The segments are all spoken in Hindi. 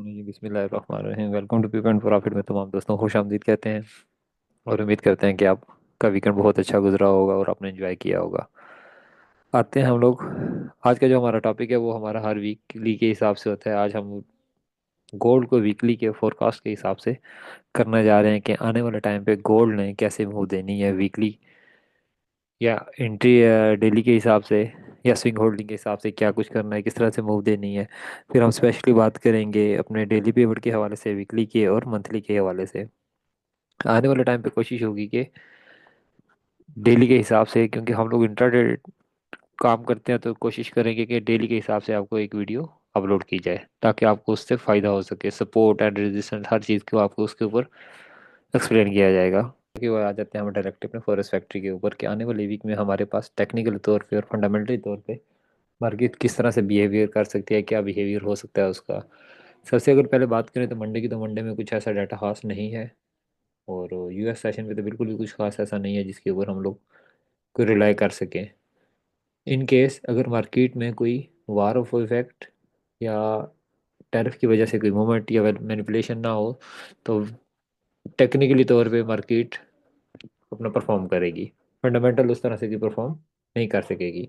जी बिस्मिल्लाहिर्रहमानिर्रहीम। Welcome to people and profit में तमाम दोस्तों को खुश आमदीद कहते हैं। और उम्मीद करते हैं कि आपका वीकेंड बहुत अच्छा गुजरा होगा और आपने एंजॉय किया होगा। आते हैं हम लोग। आज का जो हमारा टॉपिक है वो हमारा हर वीकली के हिसाब से होता है। आज हम गोल्ड को वीकली के फोरकास्ट के हिसाब से करने जा रहे हैं कि आने वाले टाइम पे गोल्ड ने कैसे मूव देनी है, वीकली या एंट्री डेली के हिसाब से या स्विंग होल्डिंग के हिसाब से क्या कुछ करना है, किस तरह से मूव देनी है। फिर हम स्पेशली बात करेंगे अपने डेली पीरियड के हवाले से, वीकली के और मंथली के हवाले से। आने वाले टाइम पे कोशिश होगी कि डेली के हिसाब से, क्योंकि हम लोग इंट्राडे काम करते हैं, तो कोशिश करेंगे कि डेली के हिसाब से आपको एक वीडियो अपलोड की जाए ताकि आपको उससे फ़ायदा हो सके। सपोर्ट एंड रेजिस्टेंस हर चीज़ को आपको उसके ऊपर एक्सप्लेन किया जाएगा। कि वो आ जाते हैं हम डायरेक्ट अपने फॉरेस्ट फैक्ट्री के ऊपर कि आने वाले वीक में हमारे पास टेक्निकल तौर पे और फंडामेंटली तौर पे मार्केट किस तरह से बिहेवियर कर सकती है, क्या बिहेवियर हो सकता है उसका। सबसे अगर पहले बात करें तो मंडे की, तो मंडे में कुछ ऐसा डाटा खास नहीं है। और यूएस सेशन पे तो बिल्कुल भी कुछ खास ऐसा नहीं है जिसके ऊपर हम लोग को रिलाई कर सकें। इन केस अगर मार्केट में कोई वार ऑफ इफेक्ट या टैरिफ की वजह से कोई मूवमेंट या मैनिपुलेशन ना हो, तो टेक्निकली तौर पे मार्केट अपना परफॉर्म करेगी। फंडामेंटल उस तरह से की परफॉर्म नहीं कर सकेगी।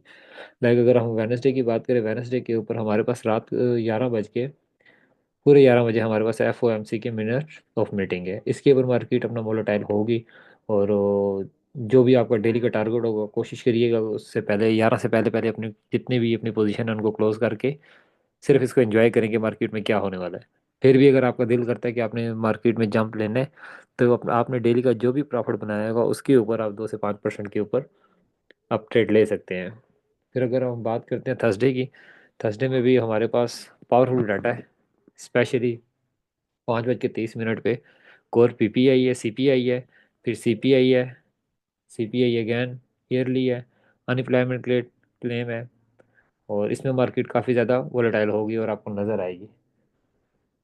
लाइक अगर हम वेनसडे की बात करें, वेनसडे के ऊपर हमारे पास रात 11 बज के पूरे 11 बजे हमारे पास एफ ओ एम सी के मिनट ऑफ मीटिंग है। इसके ऊपर मार्केट अपना वोलेटाइल होगी। और जो भी आपका डेली का टारगेट होगा कोशिश करिएगा उससे पहले, 11 से पहले पहले अपनी जितनी भी अपनी पोजीशन है उनको क्लोज करके सिर्फ इसको एंजॉय करेंगे मार्केट में क्या होने वाला है। फिर भी अगर आपका दिल करता है कि आपने मार्केट में जंप लेना है, तो आपने डेली का जो भी प्रॉफिट बनाया होगा उसके ऊपर आप 2 से 5% के ऊपर आप ट्रेड ले सकते हैं। फिर अगर हम बात करते हैं थर्सडे की, थर्सडे में भी हमारे पास पावरफुल डाटा है। स्पेशली 5:30 पे कोर पीपीआई है, सीपीआई है, फिर सीपीआई है, सीपीआई अगैन ईयरली है, अनएम्प्लॉयमेंट क्लेम है। और इसमें मार्केट काफ़ी ज़्यादा वोलेटाइल होगी और आपको नज़र आएगी।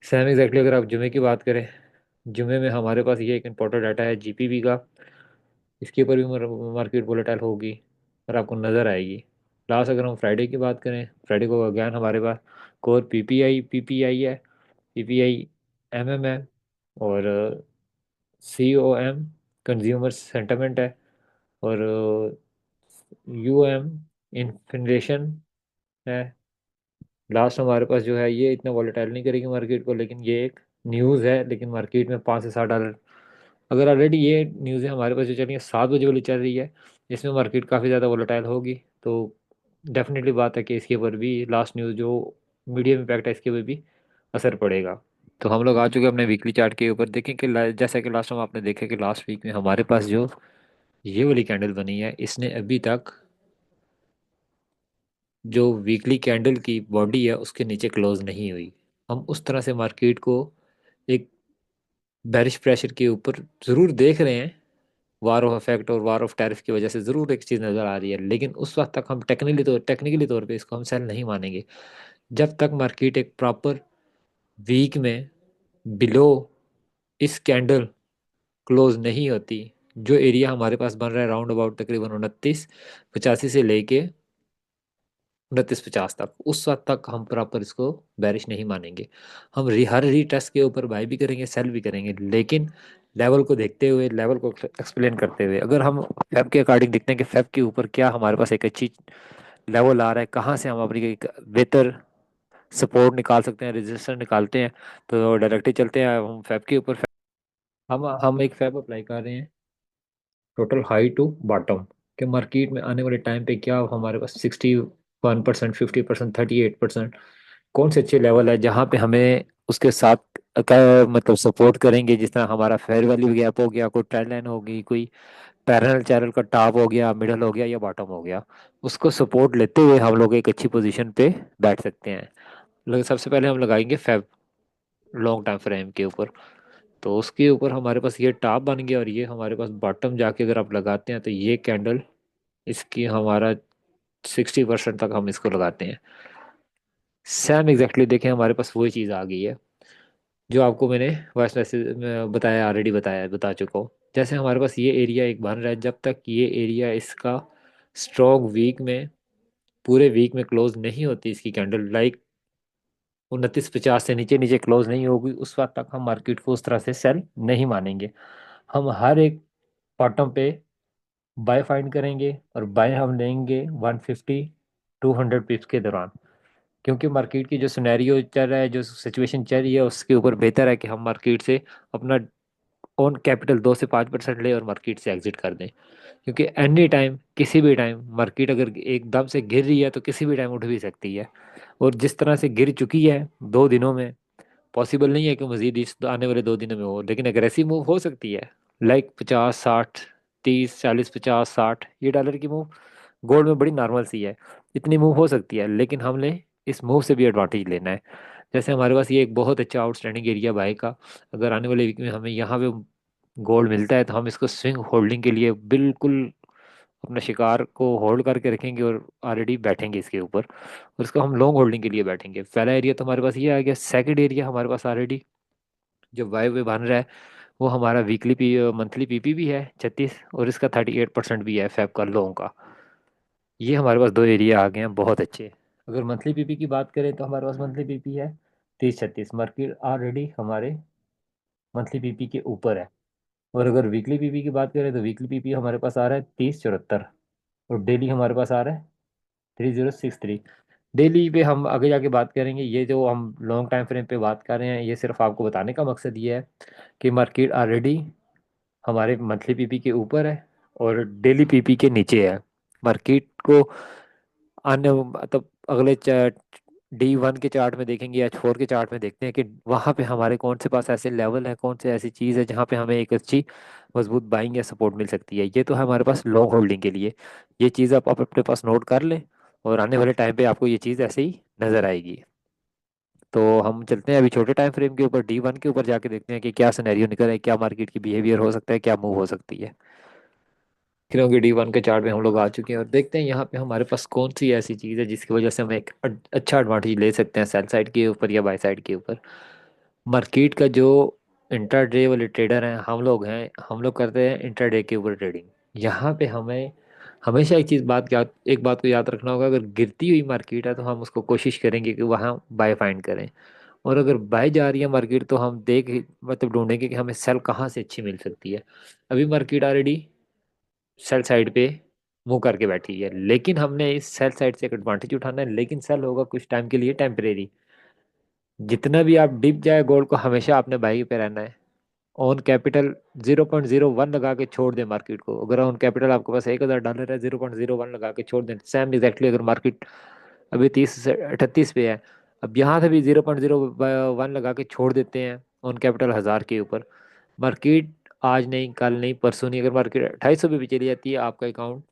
सेम एग्जैक्टली अगर आप जुमे की बात करें, जुमे में हमारे पास ये एक इम्पोर्टेंट डाटा है जीपीबी का। इसके ऊपर भी मार्केट वोलेटाइल होगी और आपको नज़र आएगी। लास्ट अगर हम फ्राइडे की बात करें, फ्राइडे को अगैन हमारे पास कोर पीपीआई है, पीपीआई एमएम है, और सी ओ एम कंज्यूमर सेंटमेंट है, और यू एम इन्फ्लेशन है। लास्ट हमारे पास जो है ये इतना वॉलेटाइल नहीं करेगी मार्केट को, लेकिन ये एक न्यूज़ है। लेकिन मार्केट में $5 से $7, अगर ऑलरेडी ये न्यूज़ है हमारे पास जो चल रही है 7 बजे वाली चल रही है, इसमें मार्केट काफ़ी ज़्यादा वॉलेटाइल होगी। तो डेफिनेटली बात है कि इसके ऊपर भी लास्ट न्यूज़ जो मीडियम इम्पैक्ट है इसके ऊपर भी असर पड़ेगा। तो हम लोग आ चुके हैं अपने वीकली चार्ट के ऊपर। देखें कि जैसा कि लास्ट टाइम आपने देखा कि लास्ट वीक में हमारे पास जो ये वाली कैंडल बनी है, इसने अभी तक जो वीकली कैंडल की बॉडी है उसके नीचे क्लोज नहीं हुई। हम उस तरह से मार्केट को एक बेरिश प्रेशर के ऊपर ज़रूर देख रहे हैं। वार ऑफ इफेक्ट और वार ऑफ टैरिफ की वजह से ज़रूर एक चीज़ नज़र आ रही है, लेकिन उस वक्त तक हम टेक्निकली तौर पे इसको हम सेल नहीं मानेंगे जब तक मार्केट एक प्रॉपर वीक में बिलो इस कैंडल क्लोज नहीं होती। जो एरिया हमारे पास बन रहा है राउंड अबाउट तकरीबन 29.85 से लेके 29.50 तक, उस वक्त तक हम प्रॉपर इसको बैरिश नहीं मानेंगे। हम हर रीटेस्ट के ऊपर बाय भी करेंगे, सेल भी करेंगे, लेकिन लेवल को देखते हुए, लेवल को एक्सप्लेन करते हुए। अगर हम फेब के अकॉर्डिंग देखते हैं कि फेब के ऊपर क्या हमारे पास एक अच्छी लेवल आ रहा है, कहाँ से हम अपनी एक बेहतर सपोर्ट निकाल सकते हैं, रेजिस्टेंस निकालते हैं, तो डायरेक्टली चलते हैं हम फेब के ऊपर। हम एक फेब अप्लाई कर रहे हैं टोटल हाई टू बॉटम के मार्केट में आने वाले टाइम पे क्या हमारे पास 61%, 50%, 38% कौन से अच्छे लेवल है जहाँ पे हमें उसके साथ मतलब सपोर्ट करेंगे। जिस तरह हमारा फेयर वैल्यू गैप हो गया, कोई ट्रेंड लाइन होगी, कोई पैरेलल चैनल का टॉप हो गया, मिडल हो गया या बॉटम हो गया, उसको सपोर्ट लेते हुए हम लोग एक अच्छी पोजीशन पे बैठ सकते हैं। लेकिन सबसे पहले हम लगाएंगे फेब लॉन्ग टाइम फ्रेम के ऊपर। तो उसके ऊपर हमारे पास ये टॉप बन गया और ये हमारे पास बॉटम जाके अगर आप लगाते हैं तो ये कैंडल इसकी हमारा 60% तक हम इसको लगाते हैं। सेम एग्जैक्टली देखें हमारे पास वही चीज़ आ गई है जो आपको मैंने वॉइस मैसेज में बताया, ऑलरेडी बता चुका हूँ। जैसे हमारे पास ये एरिया एक बन रहा है, जब तक ये एरिया इसका स्ट्रॉन्ग वीक में पूरे वीक में क्लोज नहीं होती इसकी कैंडल, लाइक 29.50 से नीचे नीचे क्लोज नहीं होगी, उस वक्त तक हम मार्केट को उस तरह से सेल नहीं मानेंगे। हम हर एक बॉटम पे बाय फाइंड करेंगे और बाय हम लेंगे 150 200 पिप्स के दौरान। क्योंकि मार्केट की जो सिनेरियो चल रहा है, जो सिचुएशन चल रही है, उसके ऊपर बेहतर है कि हम मार्केट से अपना ओन कैपिटल 2 से 5% ले और मार्केट से एग्जिट कर दें। क्योंकि एनी टाइम, किसी भी टाइम मार्केट अगर एकदम से गिर रही है तो किसी भी टाइम उठ भी सकती है। और जिस तरह से गिर चुकी है 2 दिनों में, पॉसिबल नहीं है कि मजीद इस आने वाले 2 दिनों में हो, लेकिन एग्रेसिव मूव हो सकती है। लाइक 50 60, 30 40 50 60, ये डॉलर की मूव गोल्ड में बड़ी नॉर्मल सी है। इतनी मूव हो सकती है, लेकिन हमने इस मूव से भी एडवांटेज लेना है। जैसे हमारे पास ये एक बहुत अच्छा आउटस्टैंडिंग एरिया बाय का, अगर आने वाले वीक में हमें यहाँ पे गोल्ड मिलता है तो हम इसको स्विंग होल्डिंग के लिए बिल्कुल अपना शिकार को होल्ड करके रखेंगे और ऑलरेडी बैठेंगे इसके ऊपर, और इसको हम लॉन्ग होल्डिंग के लिए बैठेंगे। पहला एरिया तो हमारे पास ये आ गया। सेकंड एरिया हमारे पास ऑलरेडी जो वाई वे बन रहा है, वो हमारा वीकली मंथली पीपी भी है 36, और इसका 38% भी है फैब का लॉन्ग का। ये हमारे पास 2 एरिया आ गए हैं बहुत अच्छे। अगर मंथली पीपी की बात करें तो हमारे पास मंथली पीपी है 30 36, मार्केट ऑलरेडी हमारे मंथली पीपी के ऊपर है। और अगर वीकली पीपी की बात करें तो वीकली पीपी हमारे पास आ रहा है 30 74, और डेली हमारे पास आ रहा है 3063। डेली पे हम आगे जाके बात करेंगे। ये जो हम लॉन्ग टाइम फ्रेम पे बात कर रहे हैं, ये सिर्फ आपको बताने का मकसद ये है कि मार्केट ऑलरेडी हमारे मंथली पीपी के ऊपर है और डेली पीपी के नीचे है। मार्केट को आने मतलब अगले D1 के चार्ट में देखेंगे, H4 के चार्ट में देखते हैं कि वहाँ पे हमारे कौन से पास ऐसे लेवल है, कौन से ऐसी चीज़ है जहाँ पे हमें एक अच्छी मजबूत बाइंग या सपोर्ट मिल सकती है। ये तो है हमारे पास लॉन्ग होल्डिंग के लिए। ये चीज़ आप अपने पास नोट कर लें, और आने वाले टाइम पे आपको ये चीज़ ऐसे ही नज़र आएगी। तो हम चलते हैं अभी छोटे टाइम फ्रेम के ऊपर, D1 के ऊपर जाके देखते हैं कि क्या सिनेरियो निकल है, क्या मार्केट की बिहेवियर हो सकता है, क्या मूव हो सकती है। क्योंकि D1 के चार्ट में हम लोग आ चुके हैं और देखते हैं यहाँ पे हमारे पास कौन सी ऐसी चीज़ है जिसकी वजह से हम एक अच्छा एडवांटेज ले सकते हैं सेल साइड के ऊपर या बाय साइड के ऊपर। मार्केट का जो इंट्राडे वाले ट्रेडर हैं, हम लोग करते हैं इंट्राडे के ऊपर ट्रेडिंग। यहाँ पे हमें हमेशा एक बात को याद रखना होगा। अगर गिरती हुई मार्केट है तो हम उसको कोशिश करेंगे कि वहाँ बाय फाइंड करें, और अगर बाय जा रही है मार्केट तो हम मतलब ढूंढेंगे कि हमें सेल कहाँ से अच्छी मिल सकती है। अभी मार्केट ऑलरेडी सेल साइड पे मुंह करके बैठी है, लेकिन हमने इस सेल साइड से एक एडवांटेज उठाना है। लेकिन सेल होगा कुछ टाइम के लिए, टेम्परेरी। जितना भी आप डिप जाए गोल्ड को, हमेशा आपने बाई पे रहना है। ऑन कैपिटल 0.01 लगा के छोड़ दें मार्केट को। अगर ऑन कैपिटल आपके पास $1000 है, 0.01 लगा के छोड़ दें सेम एग्जैक्टली। अगर मार्केट अभी 30 से 38 पे है, अब यहाँ से भी 0.01 लगा के छोड़ देते हैं ऑन कैपिटल 1000 के ऊपर। मार्केट आज नहीं, कल नहीं, परसों नहीं, अगर मार्केट 2800 पे भी चली जाती है, आपका अकाउंट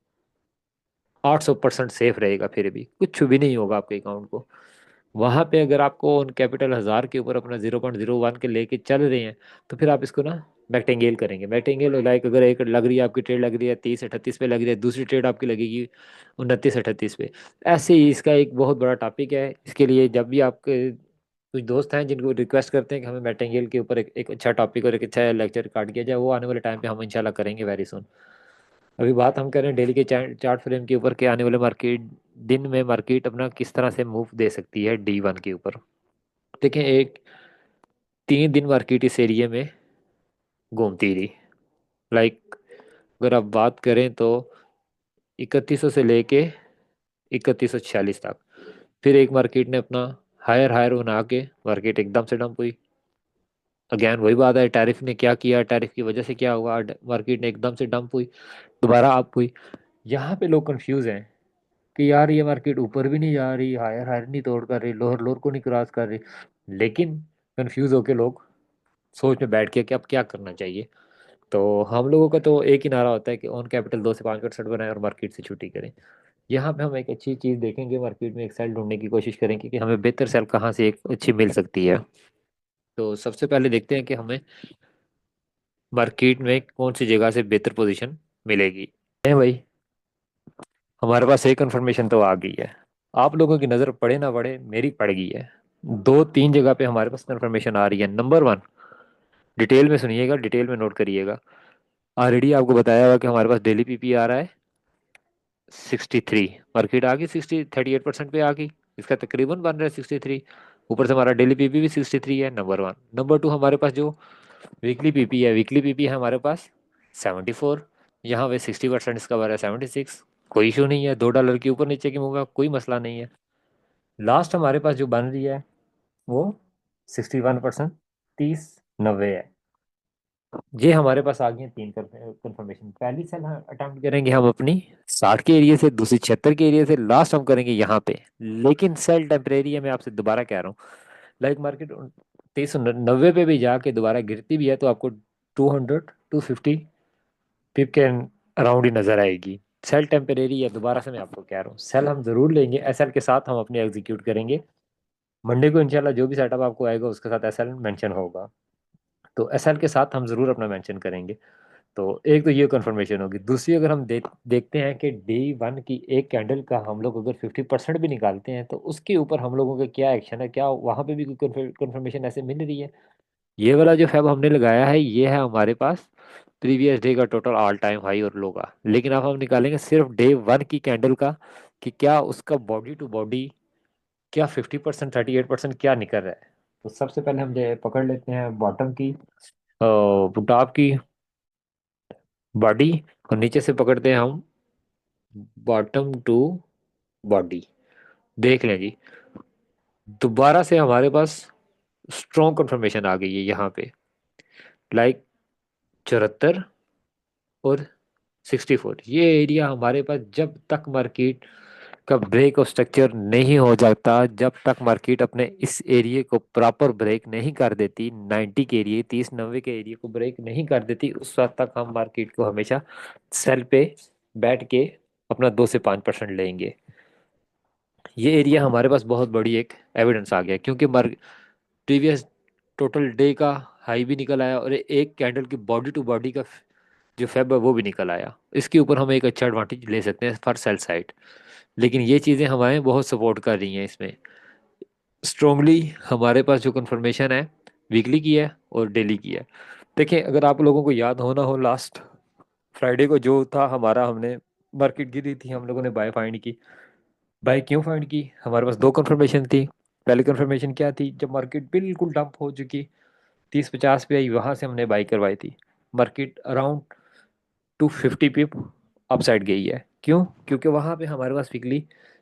800% सेफ रहेगा। फिर भी कुछ भी नहीं होगा आपके अकाउंट को। वहां पे अगर आपको उन कैपिटल 1000 के ऊपर अपना 0.01 के लेके चल रहे हैं, तो फिर आप इसको ना मैक्टेंगेल करेंगे। मैक्टेंगेल लाइक अगर एक लग रही है, आपकी ट्रेड लग रही है 30 38 पे लग रही है, दूसरी ट्रेड आपकी लगेगी 29 38 पे। ऐसे ही इसका एक बहुत बड़ा टॉपिक है। इसके लिए जब भी आपके कुछ दोस्त हैं जिनको रिक्वेस्ट करते हैं कि हमें मैटेंगेल के ऊपर एक अच्छा टॉपिक और एक अच्छा लेक्चर रिकॉर्ड किया जाए, वो आने वाले टाइम पे हम इंशाल्लाह करेंगे वेरी सुन। अभी बात हम कर रहे हैं डेली के चार्ट फ्रेम के ऊपर के आने वाले मार्केट दिन में मार्केट अपना किस तरह से मूव दे सकती है D1 के ऊपर। देखें, एक 3 दिन मार्केट इस एरिया में घूमती रही। लाइक अगर आप बात करें तो 3100 से लेके 3146 तक, फिर एक मार्केट ने अपना हायर हायर बना के मार्केट एकदम से डंप हुई। अगेन वही बात है, टैरिफ ने क्या किया, टैरिफ की वजह से क्या हुआ, मार्केट ने एकदम से डंप हुई, दोबारा अप हुई। यहाँ पे लोग कंफ्यूज हैं कि यार ये मार्केट ऊपर भी नहीं जा रही, हायर हायर नहीं तोड़ कर रही, लोअर लोअर को नहीं क्रॉस कर रही। लेकिन कंफ्यूज होके लोग सोच में बैठ के कि अब क्या करना चाहिए। तो हम लोगों का तो एक ही नारा होता है कि ऑन कैपिटल 2 से 5% बनाएं और मार्केट से छुट्टी करें। यहाँ पे हम एक अच्छी चीज़ देखेंगे, मार्केट में एक सेल ढूंढने की कोशिश करेंगे कि हमें बेहतर सेल कहाँ से एक अच्छी मिल सकती है। तो सबसे पहले देखते हैं कि हमें मार्केट में कौन सी जगह से बेहतर पोजीशन मिलेगी। है भाई, हमारे पास एक कंफर्मेशन तो आ गई है। आप लोगों की नज़र पड़े ना पड़े, मेरी पड़ गई है। 2 3 जगह पे हमारे पास कंफर्मेशन आ रही है। नंबर 1, डिटेल में सुनिएगा, डिटेल में नोट करिएगा। ऑलरेडी आपको बताया हुआ कि हमारे पास डेली पीपी आ रहा है 63। मार्केट आ गई 38% पे आ गई, इसका तकरीबन बन रहा है 63। ऊपर से हमारा डेली पीपी भी 63 है, नंबर वन। नंबर टू, हमारे पास जो वीकली पीपी है, वीकली पीपी है हमारे पास 74। यहाँ पे 60% इसका बन रहा है 76। कोई इशू नहीं है, $2 के ऊपर नीचे की मूव है, कोई मसला नहीं है। लास्ट हमारे पास जो बन रही है वो 61%, 30-90 है। ये हमारे पास आ गई हैं तीन कंफर्मेशन। पहली सेल अटेम्प्ट करेंगे हम अपनी 60 के एरिया से, दूसरी 76 के एरिया से, लास्ट हम करेंगे यहाँ पे। लेकिन सेल टेम्परेरी है, मैं आपसे दोबारा कह रहा हूँ। लाइक मार्केट 30-90 पे भी जाके दोबारा गिरती भी है तो आपको 200-250 पिप के अराउंड ही नजर आएगी। सेल टेम्परेरी है, दोबारा से मैं आपको कह रहा हूँ, सेल हम जरूर लेंगे, एसएल के साथ हम अपने एग्जीक्यूट करेंगे। मंडे को इंशाल्लाह जो भी सेटअप आपको आएगा उसके साथ एसएल मेंशन होगा, तो एसएल के साथ हम जरूर अपना मेंशन करेंगे। तो एक तो ये कंफर्मेशन होगी। दूसरी, अगर हम देखते हैं कि डे 1 की एक कैंडल का हम लोग अगर 50% भी निकालते हैं तो उसके ऊपर हम लोगों का क्या एक्शन है, क्या वहां पे भी कोई कंफर्मेशन ऐसे मिल रही है। ये वाला जो फैब हमने लगाया है ये है हमारे पास प्रीवियस डे का टोटल ऑल टाइम हाई और लो का। लेकिन अब हम निकालेंगे सिर्फ डे 1 की कैंडल का, कि क्या उसका बॉडी टू बॉडी क्या 50%, 38% क्या निकल रहा है। तो सबसे पहले हम पकड़ लेते हैं बॉटम की, टॉप की बॉडी, और नीचे से पकड़ते हैं हम बॉटम टू बॉडी। देख लें जी, दोबारा से हमारे पास स्ट्रॉन्ग कंफर्मेशन आ गई है यहाँ पे। लाइक 74 और 64, ये एरिया हमारे पास जब तक मार्केट का ब्रेक और स्ट्रक्चर नहीं हो जाता, जब तक मार्केट अपने इस एरिया को प्रॉपर ब्रेक नहीं कर देती, 90 के एरिया, 30-90 के एरिया को ब्रेक नहीं कर देती, उस वक्त तक हम मार्केट को हमेशा सेल पे बैठ के अपना 2 से 5% लेंगे। ये एरिया हमारे पास बहुत बड़ी एक एविडेंस आ गया, क्योंकि प्रीवियस टोटल डे का हाई भी निकल आया और एक कैंडल की बॉडी टू बॉडी का जो फेब है वो भी निकल आया। इसके ऊपर हम एक अच्छा एडवांटेज ले सकते हैं फॉर सेल साइड। लेकिन ये चीज़ें हमारे बहुत सपोर्ट कर रही हैं इसमें स्ट्रोंगली। हमारे पास जो कंफर्मेशन है वीकली की है और डेली की है। देखिए, अगर आप लोगों को याद हो ना हो, लास्ट फ्राइडे को जो था हमारा, हमने मार्केट गिरी थी, हम लोगों ने बाय फाइंड की। बाय क्यों फाइंड की? हमारे पास दो कंफर्मेशन थी। पहली कंफर्मेशन क्या थी? जब मार्केट बिल्कुल डंप हो चुकी, 30-50 पे आई, वहां से हमने बाई करवाई थी। मार्केट अराउंड 250 पिप अपसाइड गई है। क्यों? क्योंकि वहां पे हमारे पास वीकली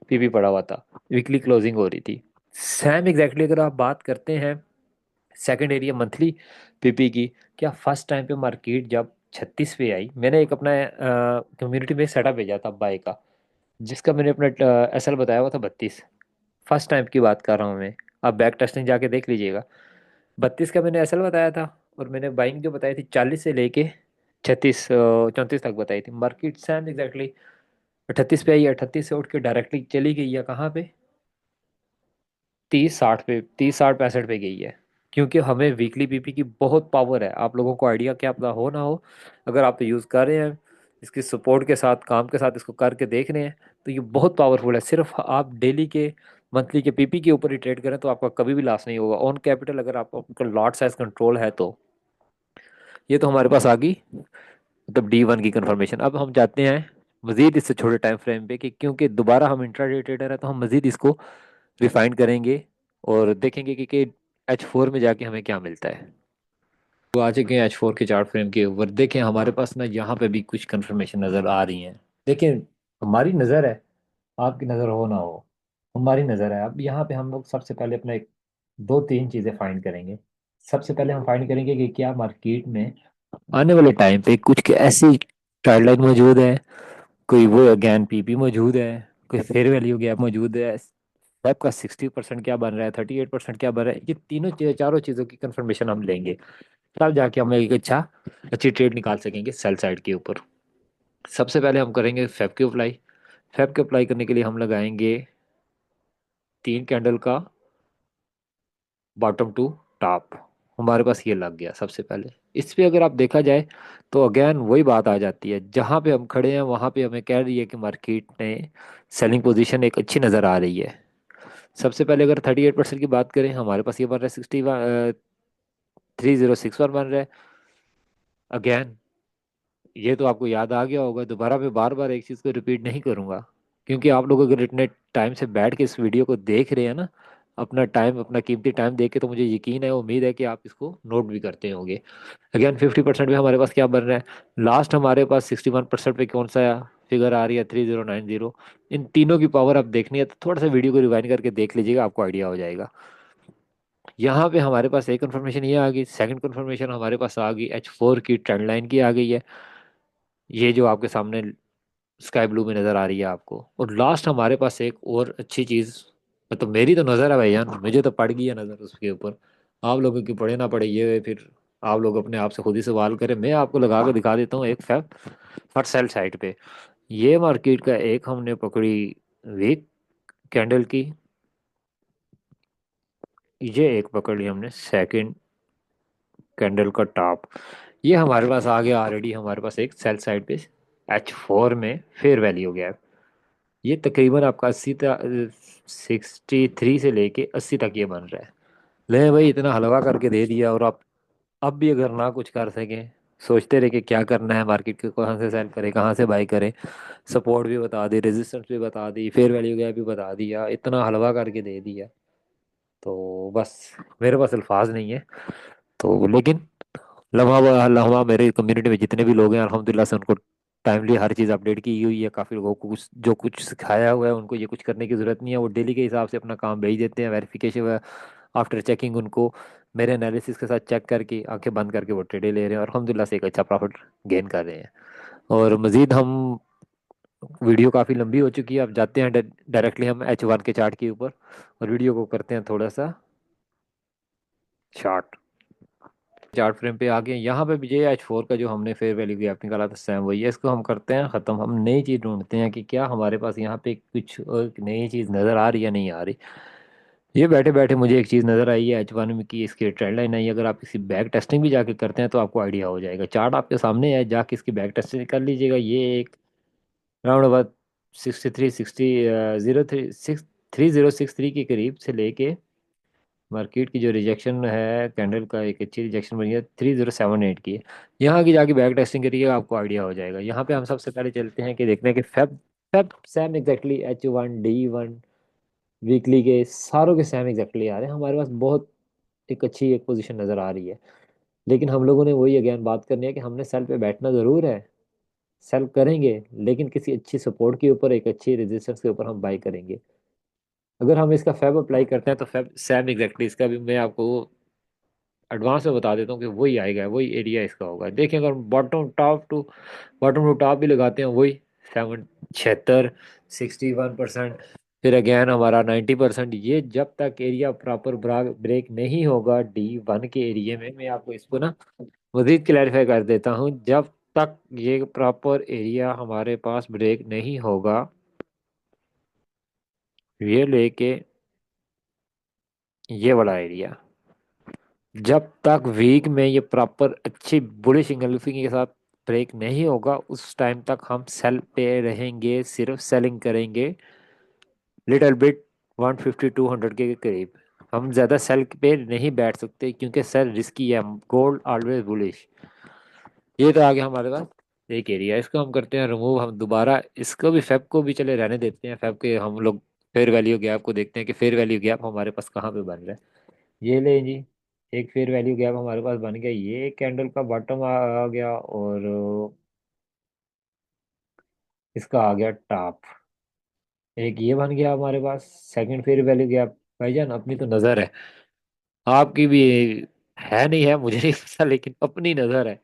पीपी पड़ा हुआ था, वीकली क्लोजिंग हो रही थी। सेम एग्जैक्टली अगर आप बात करते हैं सेकंड एरिया मंथली पीपी की, क्या फर्स्ट टाइम पे मार्केट जब 36 पे आई, मैंने एक अपना कम्युनिटी में सेटअप भेजा था बाय का, जिसका मैंने अपना एसएल बताया हुआ था 32। फर्स्ट टाइम की बात कर रहा हूँ मैं, आप बैक टेस्टिंग जाके देख लीजिएगा। 32 का मैंने एसएल बताया था, और मैंने बाइंग जो बताई थी 40 से लेके 36 34 तक बताई थी। मार्केट सेम एग्जैक्टली 38 पे आई, 38 से उठ के डायरेक्टली चली गई है कहाँ पे? 30-60 पे, 30-60-65 पे गई है। क्योंकि हमें वीकली पीपी की बहुत पावर है। आप लोगों को आइडिया क्या पता हो ना हो, अगर आप तो यूज़ कर रहे हैं इसकी सपोर्ट के साथ, काम के साथ इसको करके देख रहे हैं, तो ये बहुत पावरफुल है। सिर्फ आप डेली के मंथली के पीपी के ऊपर ही ट्रेड करें तो आपका कभी भी लॉस नहीं होगा ऑन कैपिटल, अगर आपका लॉट साइज कंट्रोल है तो। ये तो हमारे पास आ गई मतलब D1 की कंफर्मेशन। अब हम जाते हैं मजीद इससे छोटे टाइम फ्रेम पे, कि क्योंकि दोबारा हम इंट्राडे ट्रेडर है तो हम मजीद इसको रिफाइन करेंगे और देखेंगे कि H4 में जाके हमें क्या मिलता है। तो आ चुके हैं H4 के चार्ट फ्रेम के ऊपर। देखें हमारे पास ना यहाँ पे भी कुछ कंफर्मेशन नज़र आ रही हैं। देखें, हमारी नज़र है, आपकी नज़र हो ना हो, हमारी नज़र है। अब यहाँ पे हम लोग सबसे पहले अपना एक दो तीन चीज़ें फाइंड करेंगे। सबसे पहले हम फाइंड करेंगे कि क्या मार्केट में आने वाले टाइम पे कुछ ऐसी ट्रेंड लाइन मौजूद है, कोई वो अगेन पीपी मौजूद है, कोई फेयर वैल्यू गैप मौजूद है, वेब का 60% क्या बन रहा है, 38% क्या बन रहा है। ये तीनों चारों चीज़ों की कंफर्मेशन हम लेंगे, तब जाके हम एक अच्छी ट्रेड निकाल सकेंगे सेल साइड के ऊपर। सबसे पहले हम करेंगे फेब की अप्लाई। फेब की अप्लाई करने के लिए हम लगाएंगे 3 कैंडल का बॉटम टू टॉप। हमारे पास ये लग गया सबसे पहले। इस पे अगर आप देखा जाए तो अगेन वही बात आ जाती है, जहाँ पे हम खड़े हैं वहाँ पे हमें कह रही है कि मार्केट में सेलिंग पोजीशन एक अच्छी नज़र आ रही है। सबसे पहले अगर 38% की बात करें, हमारे पास ये बन रहा है 3061 बन रहा है। अगेन ये तो आपको याद आ गया होगा, दोबारा मैं बार बार एक चीज़ को रिपीट नहीं करूंगा, क्योंकि आप लोग अगर इतने टाइम से बैठ के इस वीडियो को देख रहे हैं ना, अपना टाइम, अपना कीमती टाइम दे के, तो मुझे यकीन है, उम्मीद है कि आप इसको नोट भी करते होंगे। अगेन 50% में हमारे पास क्या बन रहा है? लास्ट हमारे पास 61% पे कौन सा फिगर आ रही है? 3090। इन तीनों की पावर आप देखनी है तो थोड़ा सा वीडियो को रिवाइंड करके देख लीजिएगा, आपको आइडिया हो जाएगा। यहाँ पे हमारे पास एक कंफर्मेशन ये आ गई, सेकंड कंफर्मेशन हमारे पास आ गई H4 की ट्रेंड लाइन की आ गई है, ये जो आपके सामने स्काई ब्लू में नज़र आ रही है आपको। और लास्ट हमारे पास एक और अच्छी चीज़, मतलब मेरी तो नज़र है भाईजान, मुझे तो पड़ गई है नज़र उसके ऊपर। आप लोगों की पड़े ना पड़े ये फिर आप लोग अपने आप से खुद ही सवाल करें। मैं आपको लगा के दिखा देता हूँ एक फैक्ट हर सेल साइड पे। ये मार्केट का एक हमने पकड़ी वीक कैंडल की, ये एक पकड़ ली हमने सेकंड कैंडल का टॉप। ये हमारे पास आ गया ऑलरेडी, हमारे पास एक सेल साइड पे H4 में फेयर वैल्यू हो गया है। ये तकरीबन आपका 63 से लेके 80 तक ये बन रहा है। ले भाई, इतना हलवा करके दे दिया, और आप अब भी अगर ना कुछ कर सकें, सोचते रहे कि क्या करना है, मार्केट को कहाँ से सेल करें, कहाँ से बाई करें, सपोर्ट भी बता दी, रेजिस्टेंस भी बता दी, फेयर वैल्यू गैप भी बता दिया, इतना हलवा करके दे दिया, तो बस मेरे पास अल्फाज नहीं है। तो लेकिन लम्हा लम्हा मेरे कम्युनिटी में जितने भी लोग हैं, अल्हम्दुलिल्लाह से उनको टाइमली हर चीज़ अपडेट की हुई है। काफ़ी लोगों को कुछ जो कुछ सिखाया हुआ है, उनको ये कुछ करने की ज़रूरत नहीं है, वो डेली के हिसाब से अपना काम भेज देते हैं। वेरिफिकेशन आफ्टर चेकिंग उनको मेरे एनालिसिस के साथ चेक करके आंखें बंद करके वो ट्रेडे ले रहे हैं, और अल्हम्दुलिल्लाह से एक अच्छा प्रॉफिट गेन कर रहे हैं। और मज़ीद हम, वीडियो काफ़ी लंबी हो चुकी है, अब जाते हैं डायरेक्टली हम H1 के चार्ट के ऊपर, और वीडियो को करते हैं थोड़ा सा शार्ट। चार्ट फ्रेम पे आ गए, यहाँ पे भी जे H4 का जो हमने फेयर वैल्यू गैप निकाला था सेम वही है। इसको हम करते हैं ख़त्म, हम नई चीज़ ढूंढते हैं कि क्या हमारे पास यहाँ पे कुछ और नई चीज़ नज़र आ रही है नहीं आ रही। ये बैठे बैठे मुझे एक चीज़ नज़र आई है H1 में की इसकी ट्रेंड लाइन आई है। अगर आप किसी बैक टेस्टिंग भी जाके करते हैं तो आपको आइडिया हो जाएगा। चार्ट आपके सामने है, जाके इसकी बैक टेस्टिंग कर लीजिएगा। ये एक राउंड अबाउट 3063 के करीब से लेके मार्केट की जो रिजेक्शन है कैंडल का, एक अच्छी रिजेक्शन बनी है 3078 की है। यहाँ की जाके बैक टेस्टिंग करिए, आपको आइडिया हो जाएगा। यहाँ पे हम सबसे पहले चलते हैं कि देखते हैं कि Feb Feb same exactly H1 D1 weekly के सारों के सेम एग्जैक्टली आ रहे हैं हमारे पास। बहुत एक अच्छी एक पोजीशन नज़र आ रही है, लेकिन हम लोगों ने वही अगेन बात करनी है कि हमने सेल पे बैठना ज़रूर है, सेल करेंगे, लेकिन किसी अच्छी सपोर्ट के ऊपर, एक अच्छी रेजिस्टेंस के ऊपर हम बाई करेंगे। अगर हम इसका फेब अप्लाई करते हैं तो फेब सेम एग्जैक्टली इसका भी मैं आपको एडवांस में बता देता हूँ कि वही आएगा, वही एरिया इसका होगा। देखिए अगर बॉटम टू टॉप भी लगाते हैं, वही 76, 61%, फिर अगेन हमारा 90%। ये जब तक एरिया प्रॉपर ब्रेक नहीं होगा D1 के एरिया में, मैं आपको इसको ना मजीद क्लैरिफाई कर देता हूँ, जब तक ये प्रॉपर एरिया हमारे पास ब्रेक नहीं होगा, ये लेके ये वाला एरिया, जब तक वीक में ये प्रॉपर अच्छी बुलिश इंगल्फिंग के साथ ब्रेक नहीं होगा, उस टाइम तक हम सेल पे रहेंगे, सिर्फ सेलिंग करेंगे लिटिल बिट 150 200 के करीब। हम ज़्यादा सेल पे नहीं बैठ सकते क्योंकि सेल रिस्की है, गोल्ड ऑलवेज बुलिश। ये तो आगे हमारे पास एक एरिया, इसको हम करते हैं रिमूव। हम दोबारा इसको भी फेब को भी चले रहने देते हैं, फेब के हम लोग फेयर वैल्यू गैप को देखते हैं कि फेयर वैल्यू गैप हमारे पास कहाँ पे बन रहा है। ये ले जी, एक फेयर वैल्यू गैप हमारे पास बन गया, ये कैंडल का बॉटम आ गया, और इसका आ गया टॉप। एक ये बन गया हमारे पास सेकंड फेयर वैल्यू गैप। भाईजान अपनी तो नज़र है, आपकी भी है नहीं है मुझे नहीं पता, लेकिन अपनी नज़र है।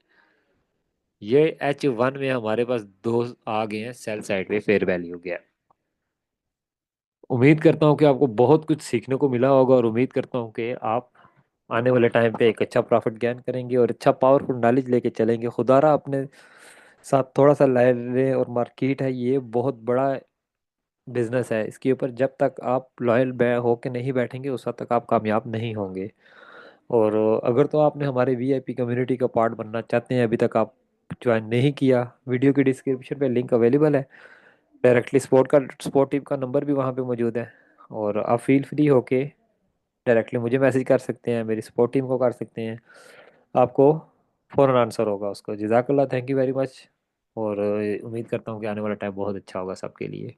ये H1 में हमारे पास दो आ गए हैं सेल साइड पे फेयर वैल्यू गैप। उम्मीद करता हूँ कि आपको बहुत कुछ सीखने को मिला होगा, और उम्मीद करता हूँ कि आप आने वाले टाइम पे एक अच्छा प्रॉफिट गेन करेंगे और अच्छा पावरफुल नॉलेज लेके चलेंगे। खुदारा अपने साथ थोड़ा सा लाए रहे, और मार्केट है ये बहुत बड़ा बिजनेस है, इसके ऊपर जब तक आप लॉयल होके नहीं बैठेंगे उस वक्त तक आप कामयाब नहीं होंगे। और अगर तो आपने हमारे वीआईपी कम्युनिटी का पार्ट बनना चाहते हैं, अभी तक आप ज्वाइन नहीं किया, वीडियो की डिस्क्रिप्शन पे लिंक अवेलेबल है। डायरेक्टली स्पोर्ट टीम का नंबर भी वहाँ पे मौजूद है, और आप फील फ्री होके डायरेक्टली मुझे मैसेज कर सकते हैं, मेरी सपोर्ट टीम को कर सकते हैं, आपको फ़ौरन आंसर होगा उसको। जज़ाकल्लाह, थैंक यू वेरी मच। और उम्मीद करता हूँ कि आने वाला टाइम बहुत अच्छा होगा सबके लिए।